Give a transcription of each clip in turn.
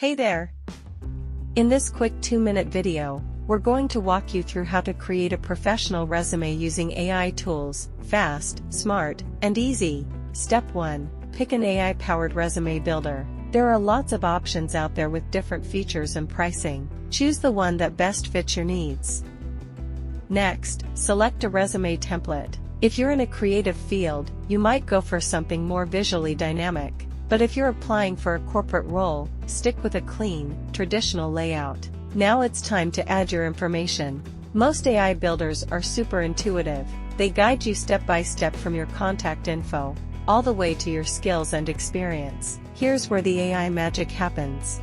Hey there! In this quick 2-minute video, we're going to walk you through how to create a professional resume using AI tools, fast, smart, and easy. Step 1. Pick an AI-powered resume builder. There are lots of options out there with different features and pricing. Choose the one that best fits your needs. Next, select a resume template. If you're in a creative field, you might go for something more visually dynamic. But if you're applying for a corporate role, stick with a clean, traditional layout. Now it's time to add your information. Most AI builders are super intuitive. They guide you step by step from your contact info, all the way to your skills and experience. Here's where the AI magic happens.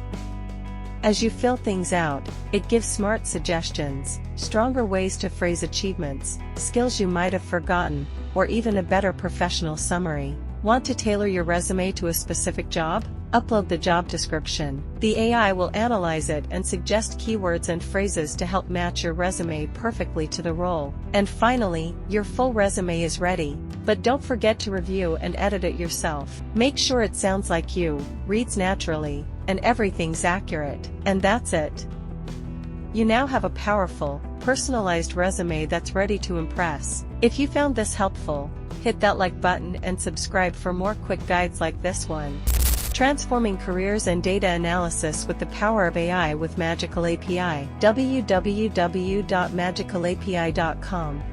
As you fill things out, it gives smart suggestions, stronger ways to phrase achievements, skills you might have forgotten, or even a better professional summary. Want to tailor your resume to a specific job? Upload the job description. The AI will analyze it and suggest keywords and phrases to help match your resume perfectly to the role. And finally, your full resume is ready. But don't forget to review and edit it yourself. Make sure it sounds like you, reads naturally, and everything's accurate. And that's it. You now have a powerful, personalized resume that's ready to impress. If you found this helpful, hit that like button and subscribe for more quick guides like this one. Transforming careers and data analysis with the power of AI with Magical API. www.magicalapi.com